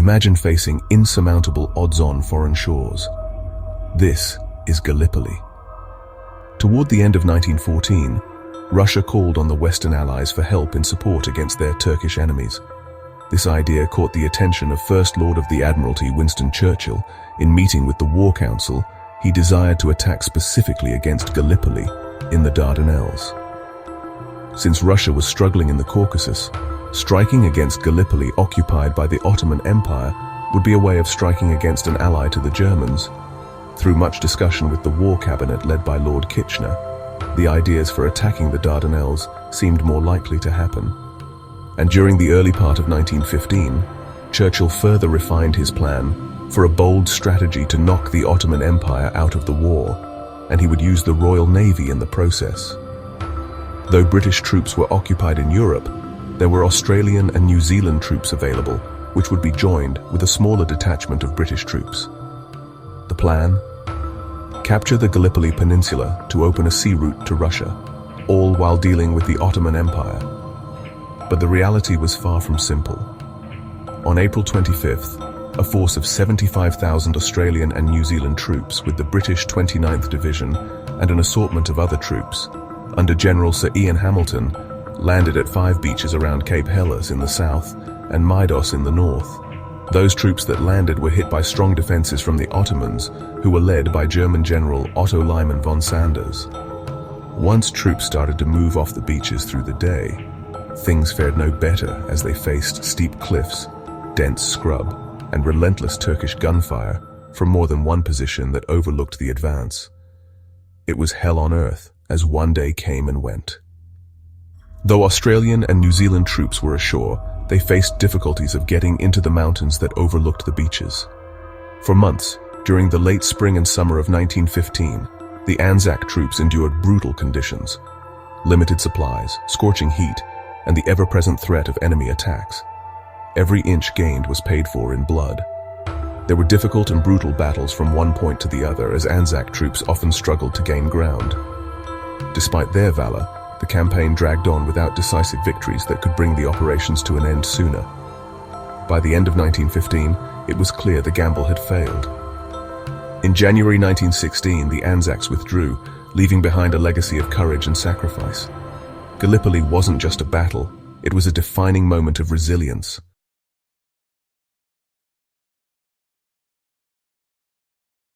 Imagine facing insurmountable odds-on foreign shores. This is Gallipoli. Toward the end of 1914, Russia called on the Western Allies for help in support against their Turkish enemies. This idea caught the attention of First Lord of the Admiralty Winston Churchill. In meeting with the War Council, he desired to attack specifically against Gallipoli in the Dardanelles. Since Russia was struggling in the Caucasus, striking against Gallipoli occupied by the Ottoman Empire would be a way of striking against an ally to the Germans. Through much discussion with the War Cabinet led by Lord Kitchener, the ideas for attacking the Dardanelles seemed more likely to happen. And during the early part of 1915, Churchill further refined his plan for a bold strategy to knock the Ottoman Empire out of the war, and he would use the Royal Navy in the process. Though British troops were occupied in Europe, there were Australian and New Zealand troops available, which would be joined with a smaller detachment of British troops. The plan? Capture the Gallipoli Peninsula to open a sea route to Russia, all while dealing with the Ottoman Empire. But the reality was far from simple. On April 25th, a force of 75,000 Australian and New Zealand troops with the British 29th Division and an assortment of other troops, under General Sir Ian Hamilton, landed at 5 beaches around Cape Helles in the south and Mydos in the north. Those troops that landed were hit by strong defenses from the Ottomans, who were led by German General Otto Liman von Sanders. Once troops started to move off the beaches through the day, things fared no better as they faced steep cliffs, dense scrub, and relentless Turkish gunfire from more than one position that overlooked the advance. It was hell on earth as one day came and went. Though Australian and New Zealand troops were ashore, they faced difficulties of getting into the mountains that overlooked the beaches. For months, during the late spring and summer of 1915, the Anzac troops endured brutal conditions, limited supplies, scorching heat, and the ever-present threat of enemy attacks. Every inch gained was paid for in blood. There were difficult and brutal battles from one point to the other as Anzac troops often struggled to gain ground. Despite their valor, the campaign dragged on without decisive victories that could bring the operations to an end sooner. By the end of 1915, it was clear the gamble had failed. In January 1916, the Anzacs withdrew, leaving behind a legacy of courage and sacrifice. Gallipoli wasn't just a battle, it was a defining moment of resilience.